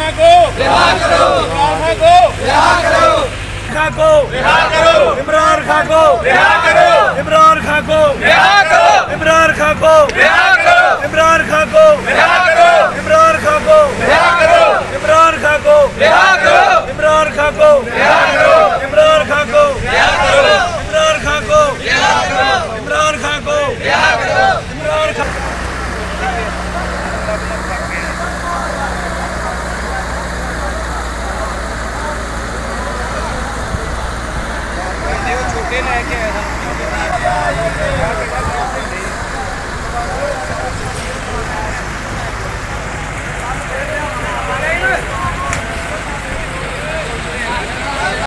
खां को रिहा करो, इमरान खां को रिहा करो, खां को रिहा करो, इमरान खां को रिहा करो, इमरान खां को रिहा करो, इमरान खां को रिहा करो, इमरान खां को रिहा करो, इमरान खां को रिहा करो, इमरान खां को रिहा करो, इमरान खां को रिहा करो, इमरान खां को रिहा करो, इमरान खां को रिहा करो, इमरान खां को रिहा करो, इमरान खां छोटे लेके आया था।